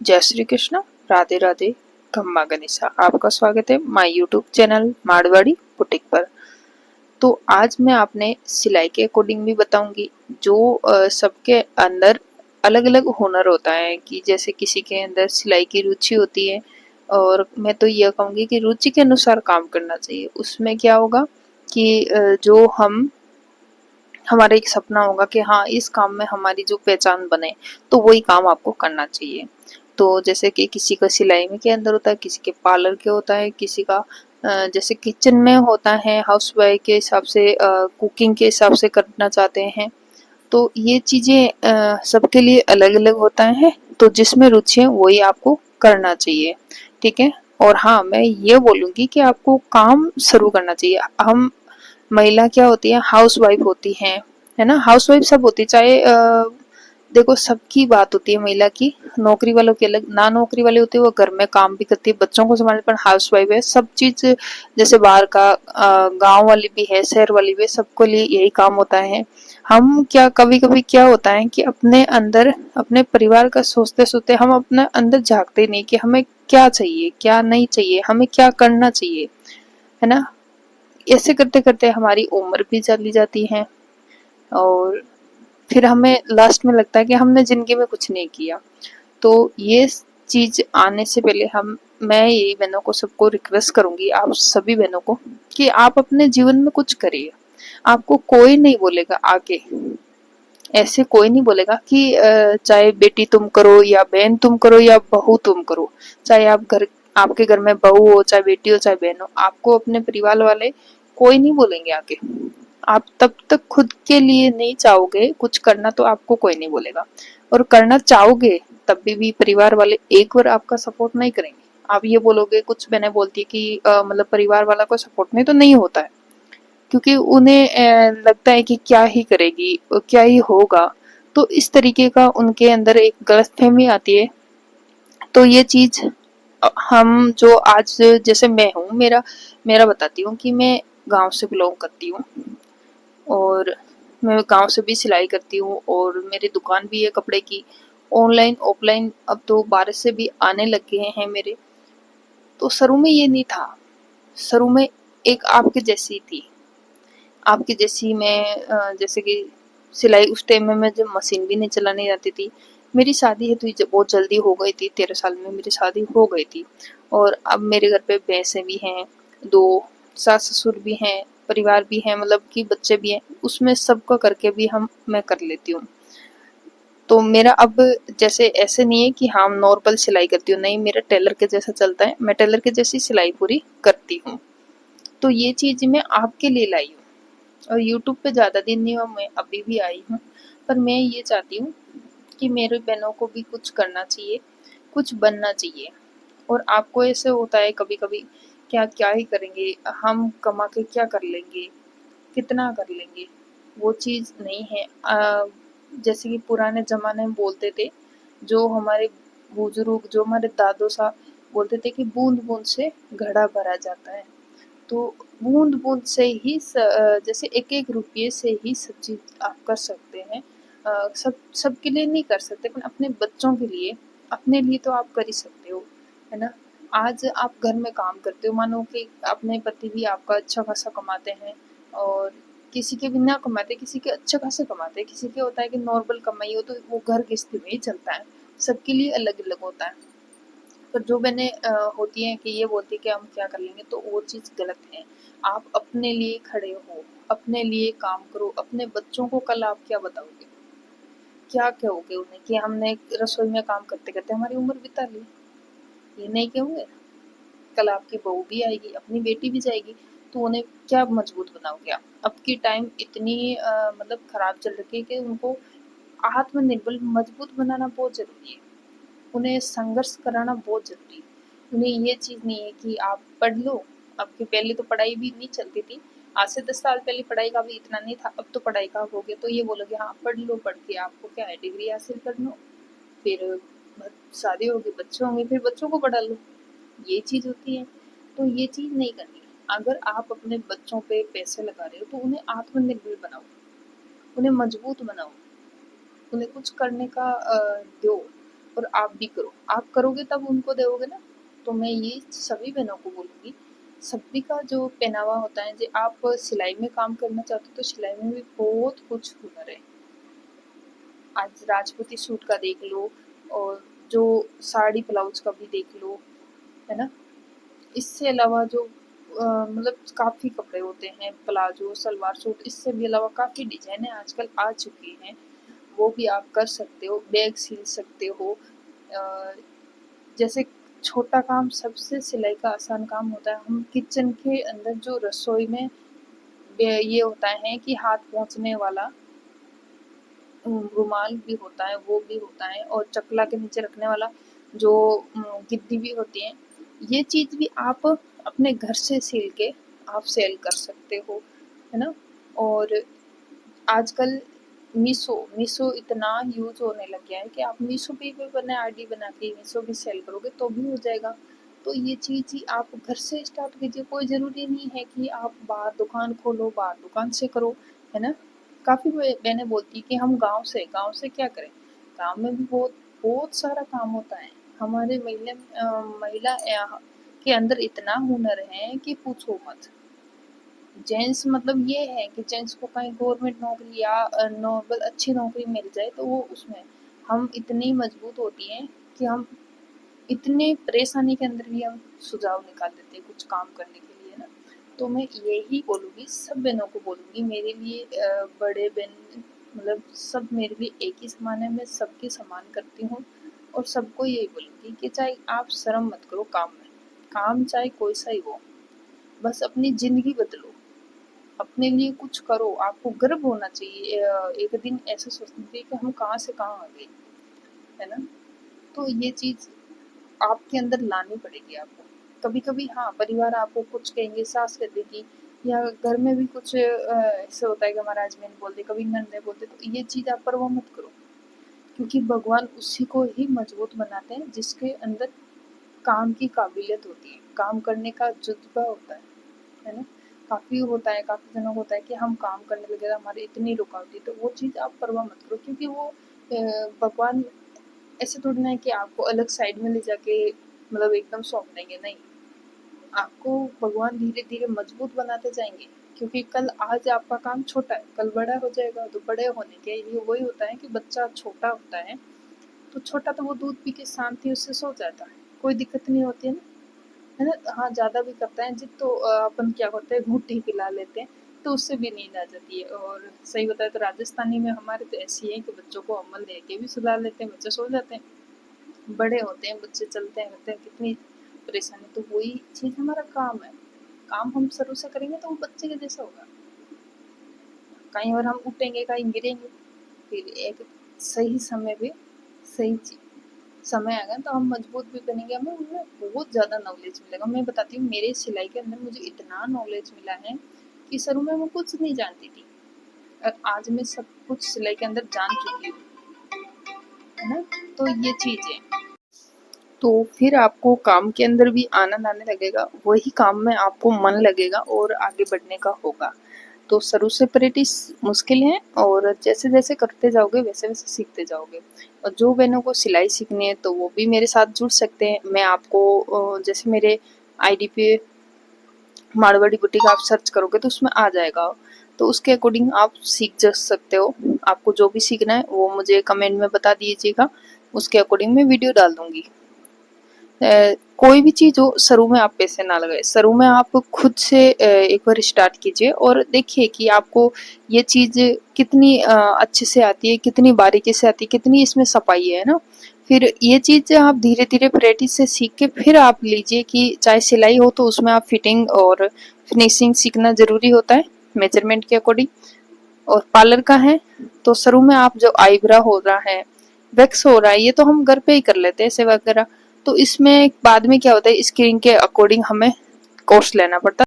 जय श्री कृष्ण। राधे राधे। खम्मा गनीसा, आपका स्वागत है my YouTube channel Marwari boutique पर। तो आज मैं आपने सिलाई के अकॉर्डिंग भी बताऊंगी। जो सबके अंदर अलग अलग हुनर होता है कि जैसे किसी के अंदर सिलाई की रुचि होती है, और मैं तो यह कहूँगी कि रुचि के अनुसार काम करना चाहिए। उसमें क्या होगा कि जो हम हमारा एक सपना होगा कि हाँ इस काम में हमारी जो पहचान बने, तो वही काम आपको करना चाहिए। तो जैसे कि किसी का सिलाई में के अंदर होता है, किसी के पार्लर के होता है, किसी का जैसे किचन में होता है, हाउस वाइफ के हिसाब से कुकिंग के हिसाब से करना चाहते हैं। तो ये चीजें सबके लिए अलग अलग होता है। तो जिसमें रुचि है वही आपको करना चाहिए, ठीक है। और हाँ, मैं ये बोलूंगी कि आपको काम शुरू करना चाहिए। हम महिला क्या होती है, हाउस वाइफ होती है ना। हाउस वाइफ सब होती है, चाहे देखो सबकी बात होती है महिला की। नौकरी वालों की अलग, ना नौकरी वाले होते हैं वो घर में काम भी करती है, बच्चों को संभालने, पर हाउस वाइफ है सब चीज। जैसे बाहर का गांव वाली भी है, शहर वाली भी है, सबको लिए यही काम होता है। हम क्या कभी कभी क्या होता है कि अपने अंदर अपने परिवार का सोचते सोचते हम अपने अंदर झांकते नहीं कि हमें क्या चाहिए क्या नहीं चाहिए, हमें क्या करना चाहिए, है ना। ऐसे करते करते हमारी उम्र भी चली जाती है, और फिर हमें लास्ट में लगता है कि हमने जिंदगी में कुछ नहीं किया। तो ये चीज आने से पहले हम मैं यही बहनों को सबको रिक्वेस्ट करूंगी, आप सभी बहनों को, कि आप अपने जीवन में कुछ करिए। आपको कोई नहीं बोलेगा आगे, ऐसे कोई नहीं बोलेगा कि चाहे बेटी तुम करो या बहन तुम करो या बहू तुम करो। चाहे आपके घर में बहू हो, चाहे बेटी हो, चाहे बहन हो, आपको अपने परिवार वाले कोई नहीं बोलेंगे आगे। आप तब तक खुद के लिए नहीं चाहोगे कुछ करना, तो आपको कोई नहीं बोलेगा। और करना चाहोगे तब भी परिवार वाले एक बार आपका सपोर्ट नहीं करेंगे। आप ये बोलोगे, कुछ मैंने बोलती है कि मतलब परिवार वाला को सपोर्ट नहीं, तो नहीं होता है। क्योंकि उन्हें लगता है कि क्या ही करेगी, क्या ही होगा। तो इस तरीके का उनके अंदर एक गलतफहमी आती है। तो ये चीज हम जो आज, जैसे मैं हूँ, मेरा मेरा बताती हूँ कि मैं गांव से बिलोंग करती हूँ, और मैं गांव से भी सिलाई करती हूँ, और मेरी दुकान भी है कपड़े की, ऑनलाइन ऑफलाइन। अब तो बारिश से भी आने लग गए हैं मेरे। तो शुरू में ये नहीं था, शुरू में एक आपके जैसी थी, आपकी जैसी मैं जैसे कि सिलाई उस टाइम में मैं जब मशीन भी नहीं चलाने आती थी। मेरी शादी है तो बहुत जल्दी हो गई थी, 13 साल में मेरी शादी हो गई थी। और अब मेरे घर पे भैंसें भी हैं, दो सास ससुर भी हैं, परिवार भी है, मतलब कि बच्चे भी हैं, उसमें सबका करके भी हम मैं कर लेती हूँ। तो मेरा अब जैसे ऐसे नहीं है कि हाँ नॉर्मल सिलाई करती हूँ, नहीं, मेरा टेलर के जैसा चलता है, मैं टेलर के जैसी सिलाई पूरी करती हूँ। तो ये चीज मैं आपके लिए लाई हूँ। और यूट्यूब पे ज़्यादा दिन नहीं हुआ, मैं अभी भी आई हूँ। पर मैं ये चाहती हूँ कि मेरे बहनों को भी कुछ करना चाहिए, कुछ बनना चाहिए। और आपको ऐसे होता है कभी कभी, क्या क्या ही करेंगे, हम कमा के क्या कर लेंगे, कितना कर लेंगे। वो चीज़ नहीं है। जैसे कि पुराने ज़माने में बोलते थे, जो हमारे बुजुर्ग, जो हमारे दादो साहब बोलते थे कि बूंद बूंद से घड़ा भरा जाता है। तो बूंद बूंद से ही जैसे एक एक रुपये से ही सब चीज आप कर सकते हैं। सब सबके लिए नहीं कर सकते, पर अपने बच्चों के लिए, अपने लिए तो आप कर ही सकते हो, है ना। आज आप घर में काम करते हो, मानो कि अपने पति भी आपका अच्छा खासा कमाते हैं, और किसी के भी ना कमाते, किसी के अच्छा खासा कमाते हैं, किसी के होता है कि नॉर्मल कमाई हो तो वो घर गृहस्थी में ही चलता है। सबके लिए अलग अलग होता है। पर जो बहनें होती हैं कि ये बोलती है कि हम क्या कर लेंगे, तो वो चीज़ गलत है। आप अपने लिए खड़े हो, अपने लिए काम करो। अपने बच्चों को कल आप क्या बताओगे, क्या कहोगे उन्हें कि हमने रसोई में काम करते करते हमारी उम्र बिता ली, ये नहीं कहोगे। कल आपकी बहू भी आएगी, अपनी बेटी भी जाएगी, तो उन्हें क्या मजबूत बनाओगे आप। अब की टाइम इतनी मतलब खराब चल रही है कि उनको आत्मनिर्भर मजबूत बनाना बहुत जरूरी है। उन्हें संघर्ष कराना बहुत ज़रूरी है। उन्हें ये चीज़ नहीं है कि आप पढ़ लो। अब के पहले तो पढ़ाई भी नहीं चलती थी। आज से 10 साल पहले पढ़ाई का भी इतना नहीं था, अब तो पढ़ाई का हो गया, तो ये बोलोगे हाँ पढ़ लो, पढ़ के आपको क्या है, डिग्री हासिल कर लो, फिर शादी होगी, बच्चे होंगे, फिर बच्चों को पढ़ा लो। ये चीज़ होती है। तो ये चीज़ नहीं करनी है। अगर आप अपने बच्चों पे पैसे लगा रहे हो तो उन्हें आत्मनिर्भर बनाओ, उन्हें मजबूत बनाओ, उन्हें कुछ करने का दो। और आप भी करो। आप करोगे तब उनको दोगे ना। तो मैं ये सभी बहनों को बोलूँगी, सभी का जो पहनावा होता है, जो आप सिलाई में काम करना चाहते हो तो सिलाई में भी बहुत कुछ हुनर है। आज राजपूती सूट का देख लो और जो साड़ी ब्लाउज का भी देख लो, है ना। इससे अलावा जो मतलब काफ़ी कपड़े होते हैं, प्लाजो, सलवार सूट, इससे भी अलावा काफ़ी डिजाइनें आजकल आ चुकी हैं, वो भी आप कर सकते हो। बैग सिल सकते हो। जैसे छोटा काम सबसे सिलाई का आसान काम होता है। हम किचन के अंदर जो रसोई में ये होता है कि हाथ पोंछने वाला रुमाल भी होता है, वो भी होता है, और चकला के नीचे रखने वाला जो गिद्दी भी होती है, ये चीज़ भी आप अपने घर से सिल के आप सेल कर सकते हो, है ना। और आजकल मीशो इतना यूज होने लग गया है कि आप मीशो पे भी अपने आईडी बना के मीशो भी सेल करोगे तो भी हो जाएगा। तो ये चीज़ ही आप घर से स्टार्ट कीजिए। कोई ज़रूरी नहीं है कि आप बाहर दुकान खोलो, बाहर दुकान से करो, है ना। काफ़ी बहनें बोलती कि हम गाँव से क्या करें। गाँव में भी बहुत बहुत सारा काम होता है। हमारे महिला के अंदर इतना हुनर है कि पूछो मत। जेंट्स मतलब ये है कि जेंट्स को कहीं गवर्नमेंट नौकरी या नॉर्मल अच्छी नौकरी मिल जाए तो वो उसमें हम इतनी मजबूत होती हैं कि हम इतने परेशानी के अंदर भी हम सुझाव निकाल देते हैं कुछ काम करने के लिए ना। तो मैं यही बोलूँगी, सब बहनों को बोलूँगी, मेरे लिए बड़े बहन मतलब सब मेरे लिए एक ही समान है। मैं सबकी सम्मान करती हूँ और सबको यही बोलूँगी कि चाहे आप शर्म मत करो काम में। काम चाहे कोई सा ही हो, बस अपनी ज़िंदगी बदलो, अपने लिए कुछ करो। आपको गर्व होना चाहिए। एक दिन ऐसा सोचना चाहिए कि हम कहाँ से कहाँ आ गए, है ना। तो ये चीज़ आपके अंदर लानी पड़ेगी आपको। कभी-कभी हाँ, परिवार आपको कुछ कहेंगे, सास कह देगी या घर में भी कुछ ऐसा होता है कि हमारा हस्बैंड बोल दे, कभी ननद बोल दे, तो ये चीज़ आप परवाह मत करो। क्योंकि भगवान उसी को ही मजबूत बनाते हैं जिसके अंदर काम की काबिलियत होती है, काम करने का जज़्बा होता है ना। काफ़ी होता है, काफ़ी जनों को होता है कि हम काम करने लगे तो हमारी इतनी रुकावटें, तो वो चीज़ आप परवाह मत करो। क्योंकि वो भगवान ऐसे थोड़ी ना है कि आपको अलग साइड में ले जाके मतलब एकदम सौंप देंगे, नहीं। आपको भगवान धीरे-धीरे मजबूत बनाते जाएँगे। क्योंकि कल आज आपका काम छोटा है, कल बड़ा हो जाएगा। तो बड़े होने के लिए वही होता है कि बच्चा छोटा होता है, तो छोटा तो वो दूध पी के शांति उससे सो जाता है, कोई दिक्कत नहीं होती है ना। है ना? हाँ, ज़्यादा भी करता है जिद तो अपन क्या करते हैं, घूंट ही पिला लेते हैं, तो उससे भी नींद आ जाती है। और सही बताएँ तो राजस्थानी में हमारे तो ऐसी है कि बच्चों को अम्मल दे के भी सुला लेते हैं, बच्चे सो जाते हैं। बड़े होते हैं, बच्चे चलते हैं फिरते हैं, कितनी परेशानी। तो वही चीज़ हमारा काम है। काम हम शुरू से करेंगे तो वो बच्चे के जैसा होगा। कहीं और हम उठेंगे, कहीं गिरेंगे, फिर एक सही समय पे सही समय आएगा तो हम मजबूत भी बनेंगे। हमें उनमें बहुत ज़्यादा नॉलेज मिलेगा। मैं बताती हूँ, मेरे सिलाई के अंदर मुझे इतना नॉलेज मिला है कि शुरू में मैं कुछ नहीं जानती थी और आज मैं सब कुछ सिलाई के अंदर जान चुकी हूँ, है ना। तो ये चीज़ है। तो फिर आपको काम के अंदर भी आनंद आने लगेगा, वही काम में आपको मन लगेगा और आगे बढ़ने का होगा। तो शुरू से प्रैक्टिस मुश्किल है और जैसे जैसे करते जाओगे वैसे वैसे सीखते जाओगे। और जो बहनों को सिलाई सीखनी है तो वो भी मेरे साथ जुड़ सकते हैं। मैं आपको जैसे मेरे आईडी पे मारवाड़ी बुटीक आप सर्च करोगे तो उसमें आ जाएगा, तो उसके अकॉर्डिंग आप सीख जा सकते हो। आपको जो भी सीखना है वो मुझे कमेंट में बता दीजिएगा, उसके अकॉर्डिंग मैं वीडियो डाल दूंगी। कोई भी चीज़ हो, शुरू में आप पैसे ना लगाए। शुरू में आप खुद से एक बार स्टार्ट कीजिए और देखिए कि आपको ये चीज़ कितनी अच्छे से आती है, कितनी बारीकी से आती है, कितनी इसमें सफाई है ना। फिर ये चीज़ आप धीरे-धीरे प्रैक्टिस से सीख के फिर आप लीजिए कि चाहे सिलाई हो तो उसमें आप फिटिंग और फिनिशिंग सीखना ज़रूरी होता है मेजरमेंट के अकॉर्डिंग। और पार्लर का है तो शुरू में आप जो आईब्रो हो रहा है, वैक्स हो रहा है, ये तो हम घर पे ही कर लेते हैं ऐसे वगैरह। तो इसमें बाद में क्या होता है, स्किन के अकॉर्डिंग हमें कोर्स लेना पड़ता है।